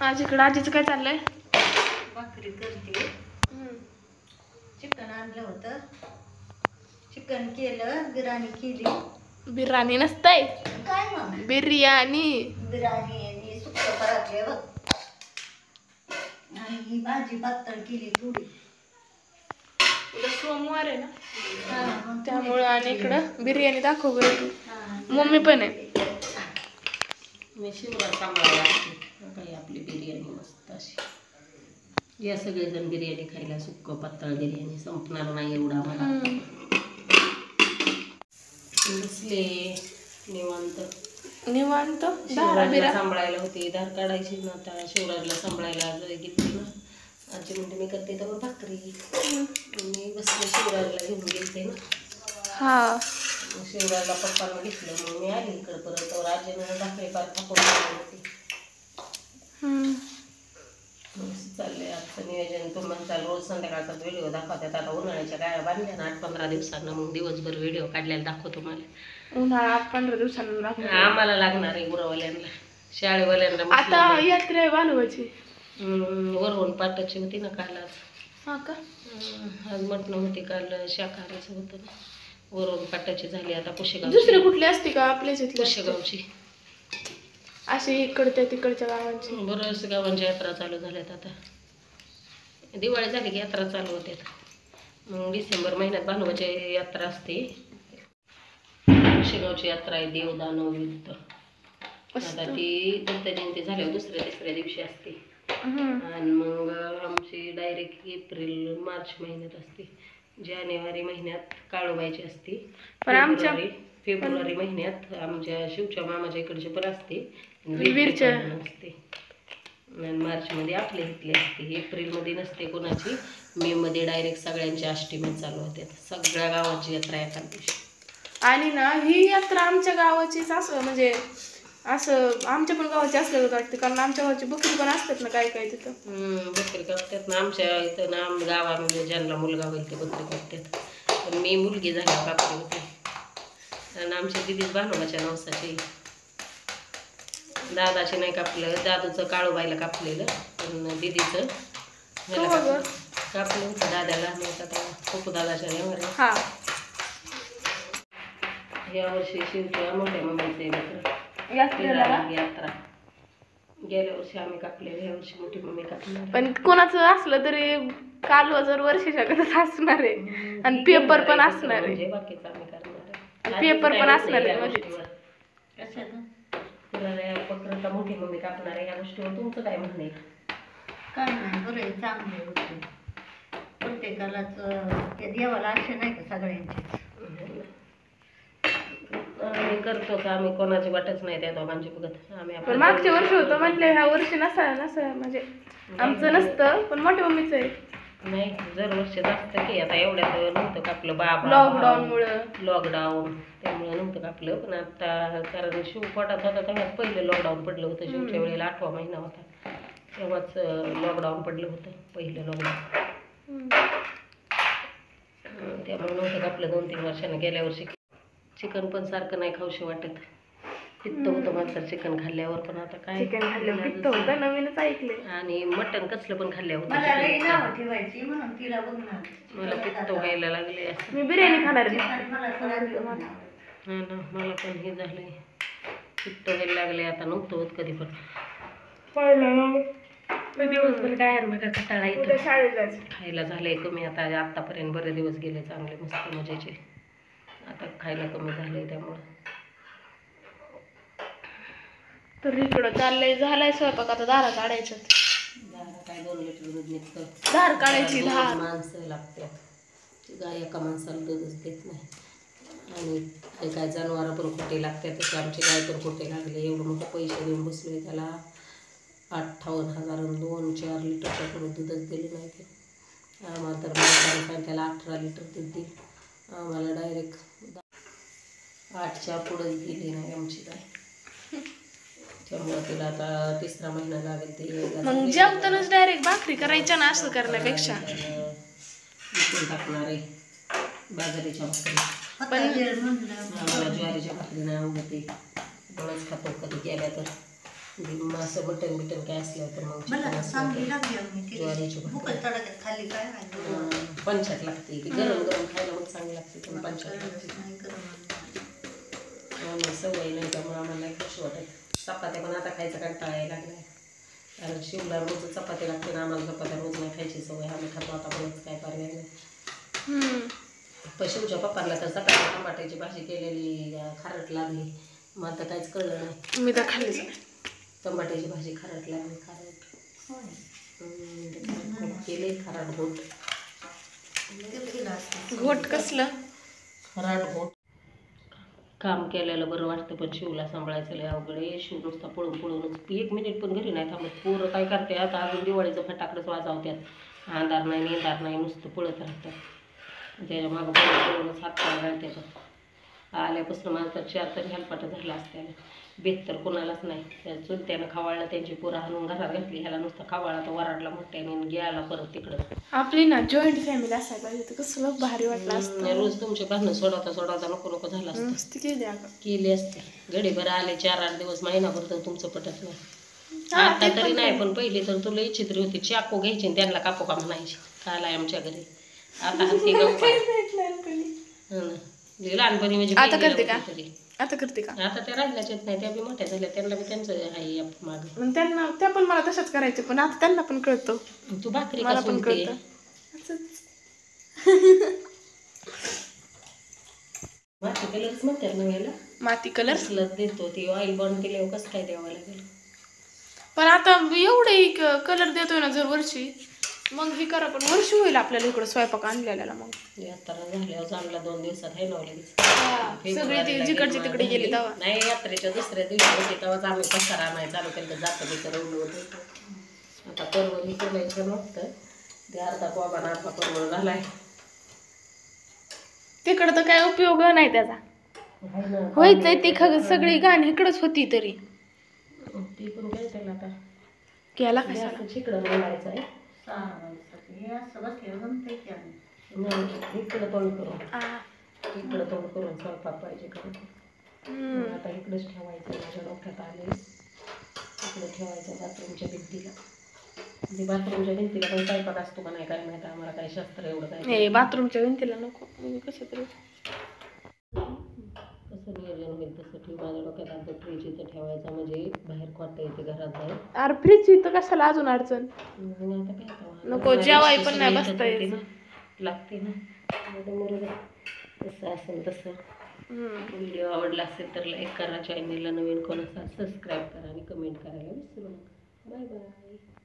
आज इकडं आजीचं काय चाललंय? भाकरी करते. चिकन आणलं होतं, चिकन केलं, बिर्याणी केली. बिर्याणी नसतंय, काय मग बिर्याणी. बिर्याणी आणि सुक्क करायचे बघ. आणि ही भाजी पातळ केली थोडी. उद्या सोमवार आहे ना, मग त्यामुळं. आणि इकडं बिर्याणी दाखव बरं तू. मम्मी पण आहे. मी शिवरात सांभाळायला लागते काही आपली बिर्याणी मस्त अशी. या सगळेजण बिर्याणी खायला, सुक्क पातळ बिर्याणी संपणार नाही एवढा मला. बसले निवांत निवांत. शिवराजला सांभाळायला होती, धार काढायची ना. आता शिवराजला सांभाळायला घेतली ना. आजी म्हणते मी करते तर भाकरी. मी बसले शिवराजला घेऊन गेलते ना. हा, शिवराजला पप्पांना घेतलं, मग मी आली इकडं परत. तर आजीनं भाकरी पार थापून होती. चाललंय आजचं नियोजन. तुम्हाला रोज संध्याकाळचा व्हिडिओ दाखवतात. आता उन्हाळ्याच्या गाया बांधल्या ना 8-15 दिवसांना, मग दिवसभर व्हिडिओ काढलेला दाखवतो मला. उन्हाळा 15 दिवसांना आम्हाला लागणार आहे गुरवाल्यांना, शाळेवाल्यांना. आता यात्रा आहे बालवाची. वरवून पाटाची होती ना काल. आज हा का? आज मटण होती, काल शाकाहारीचं होतं ना. वरवून पाटाची झाली आता. पुशेगाव दुसरी कुठली असते का आपल्याच इथली? पुशेगावची. अशी इकडच्या तिकडच्या गावांची बरंच गावांच्या यात्रा चालू झाल्यात आता. दिवाळी झाली की यात्रा चालू होत्यात. मग डिसेंबर महिन्यात भानुबाची यात्रा असते. पुशेगावची यात्रा आहे, देवदानव युद्ध. आता ती दत्त जयंती झाल्यावर दुसऱ्या तिसऱ्या दिवशी असते. आणि मग आमची डायरेक्ट एप्रिल मार्च महिन्यात असते. जानेवारी महिन्यात काळूबाईची असते. फेब्रुवारी महिन्यात आमच्या शिवच्या मामाच्या इकडचे पण असते, वीरच्या असते. आणि मार्चमध्ये आपल्या इथले असते. एप्रिलमध्ये नसते कोणाची. मे मध्ये डायरेक्ट सगळ्यांची अष्टमी चालू होते. सगळ्या गावाची यात्रा एका दिवशी. आणि ना ही यात्रा आमच्या गावाचीच असं, म्हणजे असं आमच्या पण गावाची असल्यावर वाटते. कारण आमच्या गावाची बकरी पण असतात ना काय काय तिथं. बकरी कापतात ना आमच्या इथं ना. गावामध्ये ज्यांना मुलगा होईल ते बकरी कापतात. पण मी मुलगी झाल्या कापली होती. आणि आमच्या दिदीच भानुबाच्या नवसाची. दादाचे नाही कापलं, दादूचं काळूबाईला कापलेलं. पण दिदीचं कापलं होतं दादाला. खूप दादाच्या नेवाऱ्या. या वर्षी शिवच्या मोठ्या मम्मीचे यात्रा. गेल्या वर्षी आम्ही कापलेलं, या वर्षी मोठी मम्मी कापणार. पण कोणाचं असलं तरी कालवा जर वर्षाच्या असणार आहे. आणि पेपर पण असणार आहे. बाकीचं आम्ही करणार आहे. पेपर पण असणार आहे. तुला मोठी मम्मी कापणार आहे या गोष्टीवर तुमचं काय म्हणणं आहे? काय नाही, बरं आहे, चांगले गोष्टी. प्रत्येकालाच ते देवाला आशा नाही का सगळ्यांची. आम्ही करतो का? आम्ही कोणाची वाटच नाही त्या दोघांची बघत. आम्ही मागच्या वर्षी होतं म्हटलं, ह्या वर्षी नसा म्हणजे आमचं नसतं, पण मोठ्या मम्मीचं आहे. नाही, दरवर्षी जास्त की. आता एवढ्यात नव्हतं का आपलं बाबा लॉकडाऊन त्यामुळे नव्हतं का आपलं. पण आता कारण शिव पोटात होता तेव्हाच पहिलं लॉकडाऊन पडलं होतं. शिवच्या वेळेला 8वा महिना होता, तेव्हाच लॉकडाऊन पडलं होतं, पहिलं लॉकडाऊन. त्यामुळे नव्हतं का आपलं 2-3 वर्षानं. गेल्या वर्षी चिकन पण सारखं नाही खाऊशी वाटत. पित्त होतं मात्र चिकन खाल्ल्यावर. पण आता काय, चिकन खाल्ल्यावर पित्त होतं, नवीनच ऐकले. आणि मटण कसलं पण खाल्ल्यावर मला पित्त व्हायला लागले. मी बिर्याणी खाणार. मला पण हे झालंय, पित्त व्हायला लागले. आता नव्हतं होत कधी पण. दिवसभर काय कटाळा येतो. खायला झालंय कमी आता. आतापर्यंत बरे दिवस गेले चांगले मस्त मजेचे. आता खायला कमी झालंय त्यामुळं. तर इकडं चाललंय, झालाय स्वयंपाक. आता दारा काढायचं. काय 2 लिटर दूध निघतं. धार काढायची. 2 माणसं लागतात. गाय एका माणसाला दूधच देत नाही. आणि काय जनावरं पण कुठे लागतात. तसे आमची गाय पण कुठे लागले. एवढं मोठं पैसे देऊन बसलोय त्याला. 58,000 आणि 2-4 लिटरच्या पुढे दूधच दिलं नाही ते. आम्हाला तर मला त्याला 18 लिटर दूध दिली. आम्हाला डायरेक्ट 8च्या पुढेच दिली नाही आमची गाय. त्यामुळे तिला आता 3रा महिना लागेल ते. मग जेवतानाच डायरेक्ट भाकरी करायच्या ना, असं करण्यापेक्षा. टाकणार आहे बाजरीच्या भाकरी. पण आम्हाला ज्वारीच्या भाकरी नाही आवडते. थोडंच खातो कधी गेल्या तर. असं मटण बिटन काय असलं तर मग चिकन असलं तर ज्वारीची भाकरी पंचात लागते ती गरम गरम खायला मग चांगली लागते पण पंचात लागते आम्हाला सवय नाही त्यामुळे आम्हाला नाही खुश वाटत चपात्या पण आता खायचा कंटाळा यायला लागलाय कारण शिवला रोज चपाती लागते ना आम्हाला चपात्या रोज नाही खायची सवय आम्ही खातो आता रोज काय पर्याय नाही पण शिवच्या पप्पाला तर सकाळी टमाट्याची भाजी केलेली खारट लागली मग आता काहीच कळलं नाही मी तर खाल्लीच टमाट्याची भाजी खारट लागली खारट केले खारट घोट कसलं खराट घोट काम केलेलं बरं वाटतं पण शिवला सांभाळायचं लय अवघड आहे शिव नुसता पळून पळूनच 1 मिनिट पण घरी नाही थांबत पोरं काय करते आता अजून दिवाळीचं फटाकडंच वाजवतात अंधार नाही नेंदार नाही नुसतं पळत राहतात त्याच्या मागं पळूनच हात पाय घालतात आल्यापासून माझं तर 4 तर हेलपाटं झालं असत्याला बेत तर कोणालाच नाही त्या चुलत्यानं खवाळलं त्यांची पोरं हाणून घरात घातली ह्याला नुसतं खवाळा तर वराडला मोठ्याने गेला परत तिकडं आपली ना जॉईंट फॅमिली असायला पाहिजे तर कसं भारी वाटलं असतं रोज तुमचे भांडणं सोडवता नको नको झालं असतं मस्त केली अगं केली असते गडीभर आले 4-8 दिवस महिनाभर तर तुमचं पटत नाही आता तरी नाही पण पहिली तर तुला इच्छित्री होती चाकू घ्यायची आणि त्यांना कापू का म्हणायची कालाय आमच्या घरी आता हत्ती लहानपणी म्हणजे आता करते का तरी आता करते का आता त्या राहिल्याच येत नाही त्या बी मोठ्या झाल्या त्यांना बी त्यांचं आहे माग त्यांना त्या पण मला तशाच करायचे पण आता त्यांना पण कळतं तू भाकरी मला का पण सोलते कळतं माती कलरच म्हणतात ना याला माती कलर कसलं देतो ती ऑइल बॉन्ड केल्यावर कसं काय द्यावं लागेल पण आता एवढे कलर देतोय ना जर वर्षी मग हे करा पण वर्ष होईल आपल्याला इकडं स्वयंपाक आणलेला मग यात्रा झाल्यावर चांगला 2 दिवसात आहे ना लगेच सगळी ती जिकडची तिकडे गेली तेव्हा नाही यात्रेच्या दुसऱ्या दिवशी होते तेव्हाच आम्ही पसारा नाही चालू केलं जातं तिथं रवलं होतं आता परवळ हे करायचं नव्हतं ते अर्धा कोबा अर्धा परवळ झालाय तिकडं तर काय उपयोग नाही त्याचा व्हायचंय ती सगळी गाणी इकडंच होती तरी ती पण काय त्याला आता केला इकडं बोलायचं आहे इकडं तोंड करून इकडं तोंड करून स्वयंपाक पाहिजे खरं आता इकडंच ठेवायचं माझ्या डोक्यात आले इकडं ठेवायचं बाथरूमच्या भिंतीला म्हणजे बाथरूमच्या भिंतीला पण स्वयंपाक असतो का नाही काय माहिती आम्हाला काही शास्त्र एवढं काय बाथरूमच्या भिंतीला नको कसं तरी कसं नियोजन होईल तसं ठेव माझ्या डोक्यात आमचं फ्रीज इथं ठेवायचा म्हणजे बाहेर खोटं येते घरात जाईल अरे फ्रीज इथं कशाला अजून अडचण आता काय नको जेवाय पण नाही बसता येत लागते ना तसं असेल तसं व्हिडिओ आवडला असेल तर लाईक करा चॅनलला नवीन कोण असाल सबस्क्राईब करा आणि कमेंट करायला विसरू नका बाय बाय